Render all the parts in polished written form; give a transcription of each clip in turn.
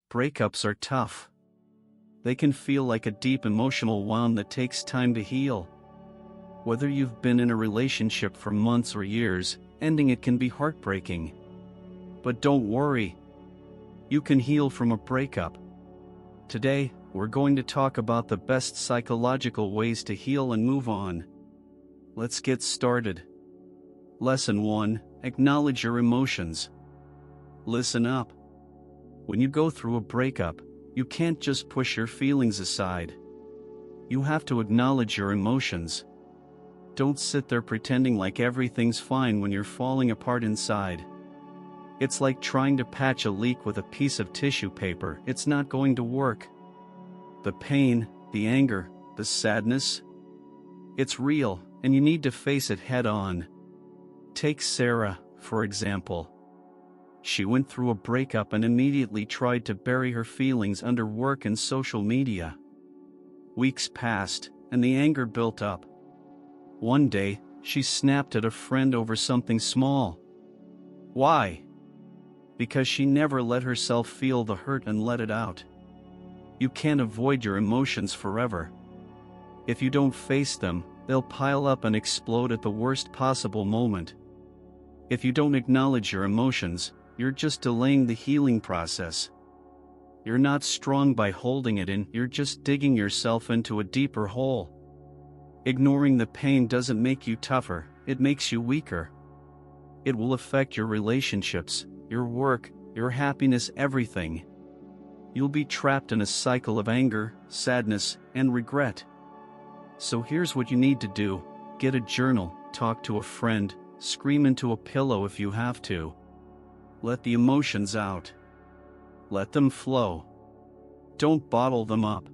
Breakups are tough. They can feel like a deep emotional wound that takes time to heal. Whether you've been in a relationship for months or years, ending it can be heartbreaking. But don't worry. You can heal from a breakup. Today, we're going to talk about the best psychological ways to heal and move on. Let's get started. Lesson 1. Acknowledge your emotions. Listen up. When you go through a breakup, you can't just push your feelings aside. You have to acknowledge your emotions. Don't sit there pretending like everything's fine when you're falling apart inside. It's like trying to patch a leak with a piece of tissue paper. It's not going to work. The pain, the anger, the sadness, it's real, and you need to face it head on. Take Sarah, for example. She went through a breakup and immediately tried to bury her feelings under work and social media. Weeks passed, and the anger built up. One day, she snapped at a friend over something small. Why? Because she never let herself feel the hurt and let it out. You can't avoid your emotions forever. If you don't face them, they'll pile up and explode at the worst possible moment. If you don't acknowledge your emotions, you're just delaying the healing process. You're not strong by holding it in, you're just digging yourself into a deeper hole. Ignoring the pain doesn't make you tougher, it makes you weaker. It will affect your relationships, your work, your happiness, everything. You'll be trapped in a cycle of anger, sadness, and regret. So here's what you need to do. Get a journal, talk to a friend, scream into a pillow if you have to. Let the emotions out. Let them flow. Don't bottle them up.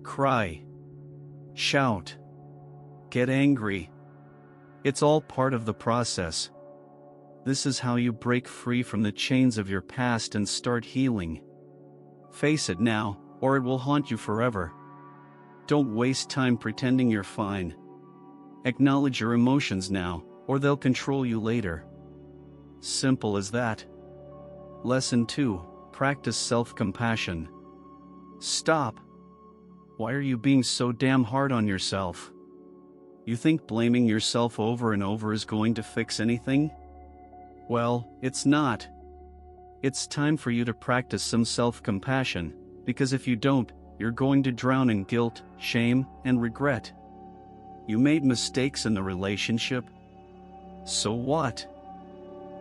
Cry. Shout. Get angry. It's all part of the process. This is how you break free from the chains of your past and start healing. Face it now, or it will haunt you forever. Don't waste time pretending you're fine. Acknowledge your emotions now, or they'll control you later. Simple as that. Lesson 2. Practice self-compassion. Stop. Why are you being so damn hard on yourself? You think blaming yourself over and over is going to fix anything? Well, it's not. It's time for you to practice some self-compassion, because if you don't, you're going to drown in guilt, shame, and regret. You made mistakes in the relationship. So what?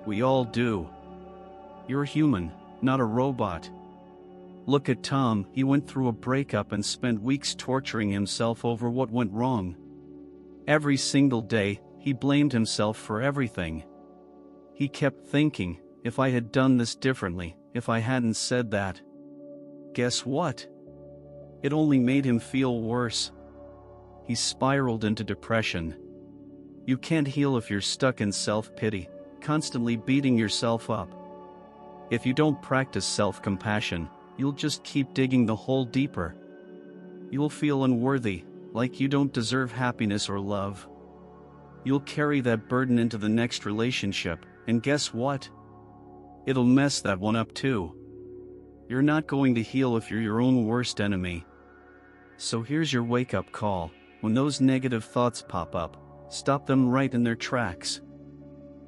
We all do. You're human, not a robot. Look at Tom, he went through a breakup and spent weeks torturing himself over what went wrong. Every single day, he blamed himself for everything. He kept thinking, if I had done this differently, if I hadn't said that. Guess what? It only made him feel worse. He spiraled into depression. You can't heal if you're stuck in self-pity, constantly beating yourself up. If you don't practice self-compassion, you'll just keep digging the hole deeper. You'll feel unworthy, like you don't deserve happiness or love. You'll carry that burden into the next relationship, and guess what? It'll mess that one up too. You're not going to heal if you're your own worst enemy. So here's your wake-up call. When those negative thoughts pop up, stop them right in their tracks.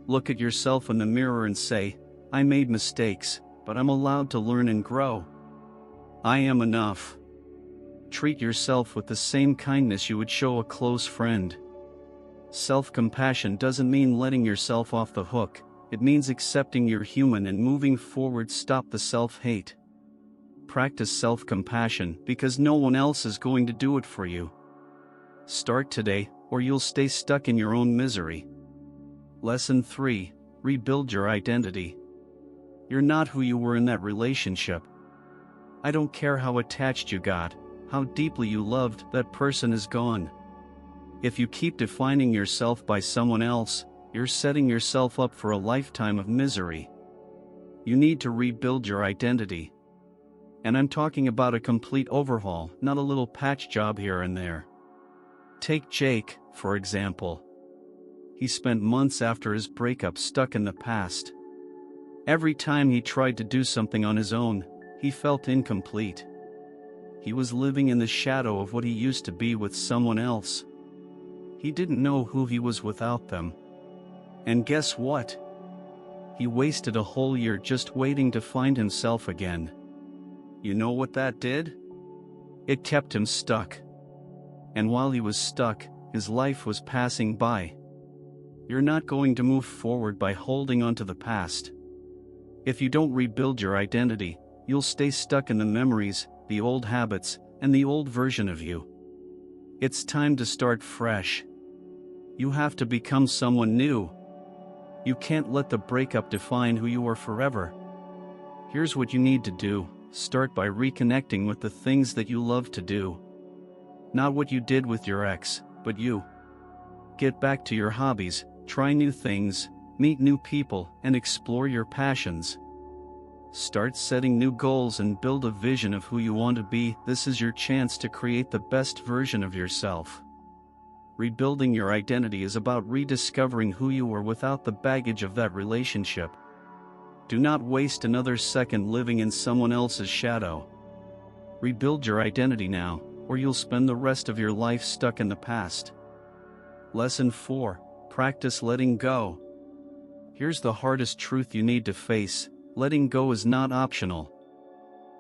Look at yourself in the mirror and say, I made mistakes, but I'm allowed to learn and grow. I am enough. Treat yourself with the same kindness you would show a close friend. Self-compassion doesn't mean letting yourself off the hook. It means accepting you're human and moving forward. Stop the self-hate. Practice self-compassion because no one else is going to do it for you. Start today, or you'll stay stuck in your own misery. Lesson 3. Rebuild your identity. You're not who you were in that relationship. I don't care how attached you got, how deeply you loved, that person is gone. If you keep defining yourself by someone else, you're setting yourself up for a lifetime of misery. You need to rebuild your identity. And I'm talking about a complete overhaul, not a little patch job here and there. Take Jake, for example. He spent months after his breakup stuck in the past. Every time he tried to do something on his own, he felt incomplete. He was living in the shadow of what he used to be with someone else. He didn't know who he was without them. And guess what? He wasted a whole year just waiting to find himself again. You know what that did? It kept him stuck. And while he was stuck, his life was passing by. You're not going to move forward by holding on to the past. If you don't rebuild your identity, you'll stay stuck in the memories, the old habits, and the old version of you. It's time to start fresh. You have to become someone new. You can't let the breakup define who you are forever. Here's what you need to do. Start by reconnecting with the things that you love to do. Not what you did with your ex, but you. Get back to your hobbies, try new things, meet new people, and explore your passions. Start setting new goals and build a vision of who you want to be. This is your chance to create the best version of yourself. Rebuilding your identity is about rediscovering who you are without the baggage of that relationship. Do not waste another second living in someone else's shadow. Rebuild your identity now, or you'll spend the rest of your life stuck in the past. Lesson 4. Practice letting go. Here's the hardest truth you need to face. Letting go is not optional.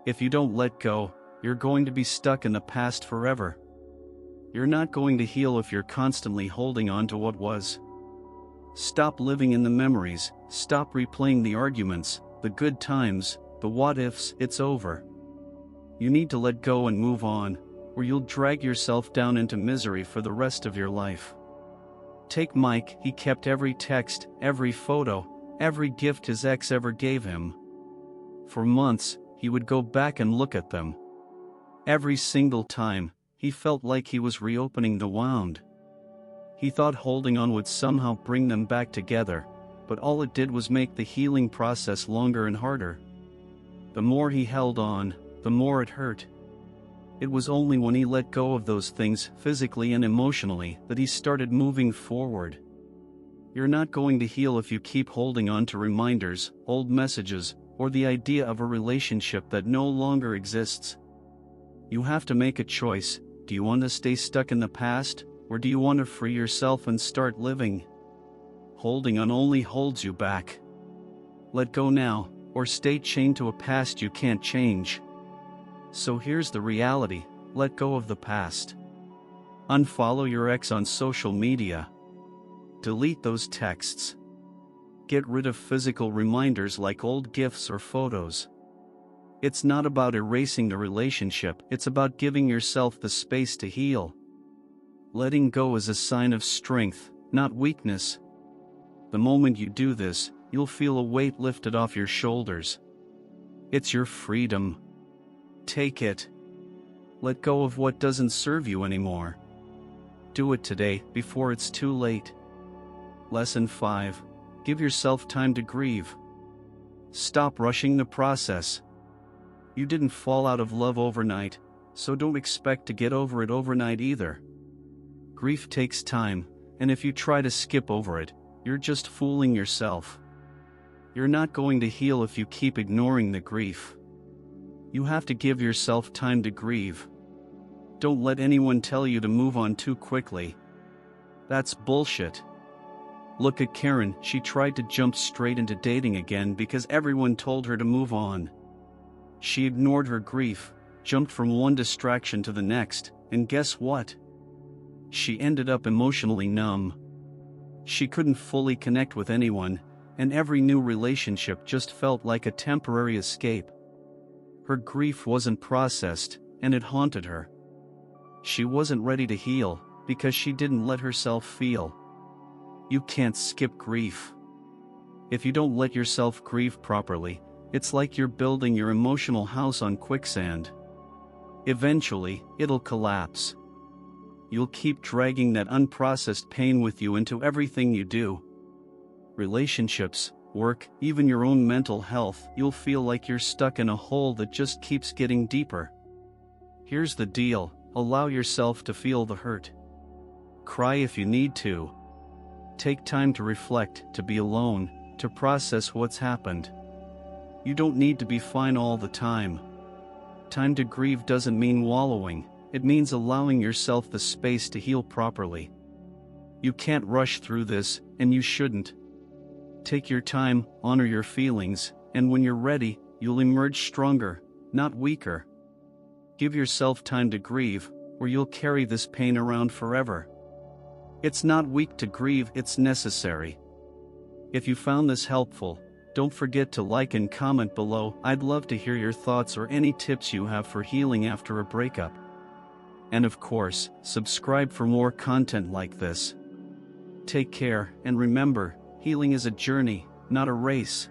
If you don't let go, you're going to be stuck in the past forever. You're not going to heal if you're constantly holding on to what was. Stop living in the memories, stop replaying the arguments, the good times, the what-ifs. It's over. You need to let go and move on, or you'll drag yourself down into misery for the rest of your life. Take Mike. He kept every text, every photo, every gift his ex ever gave him. For months, he would go back and look at them. Every single time, he felt like he was reopening the wound. He thought holding on would somehow bring them back together, but all it did was make the healing process longer and harder. The more he held on, the more it hurt. It was only when he let go of those things, physically and emotionally, that he started moving forward. You're not going to heal if you keep holding on to reminders, old messages, or the idea of a relationship that no longer exists. You have to make a choice. Do you want to stay stuck in the past, or do you want to free yourself and start living? Holding on only holds you back. Let go now, or stay chained to a past you can't change. So here's the reality: let go of the past. Unfollow your ex on social media. Delete those texts. Get rid of physical reminders like old gifts or photos. It's not about erasing the relationship, it's about giving yourself the space to heal. Letting go is a sign of strength, not weakness. The moment you do this, you'll feel a weight lifted off your shoulders. It's your freedom. Take it. Let go of what doesn't serve you anymore. Do it today, before it's too late. Lesson 5. Give yourself time to grieve. Stop rushing the process. You didn't fall out of love overnight, so don't expect to get over it overnight either. Grief takes time, and if you try to skip over it, you're just fooling yourself. You're not going to heal if you keep ignoring the grief. You have to give yourself time to grieve. Don't let anyone tell you to move on too quickly. That's bullshit. Look at Karen. She tried to jump straight into dating again because everyone told her to move on. She ignored her grief, jumped from one distraction to the next, and guess what? She ended up emotionally numb. She couldn't fully connect with anyone, and every new relationship just felt like a temporary escape. Her grief wasn't processed, and it haunted her. She wasn't ready to heal, because she didn't let herself feel. You can't skip grief. If you don't let yourself grieve properly, it's like you're building your emotional house on quicksand. Eventually, it'll collapse. You'll keep dragging that unprocessed pain with you into everything you do. Relationships, work, even your own mental health. You'll feel like you're stuck in a hole that just keeps getting deeper. Here's the deal: allow yourself to feel the hurt. Cry if you need to. Take time to reflect, to be alone, to process what's happened. You don't need to be fine all the time. Time to grieve doesn't mean wallowing, it means allowing yourself the space to heal properly. You can't rush through this, and you shouldn't. Take your time, honor your feelings, and when you're ready, you'll emerge stronger, not weaker. Give yourself time to grieve, or you'll carry this pain around forever. It's not weak to grieve, it's necessary. If you found this helpful, don't forget to like and comment below. I'd love to hear your thoughts or any tips you have for healing after a breakup. And of course, subscribe for more content like this. Take care, and remember, healing is a journey, not a race.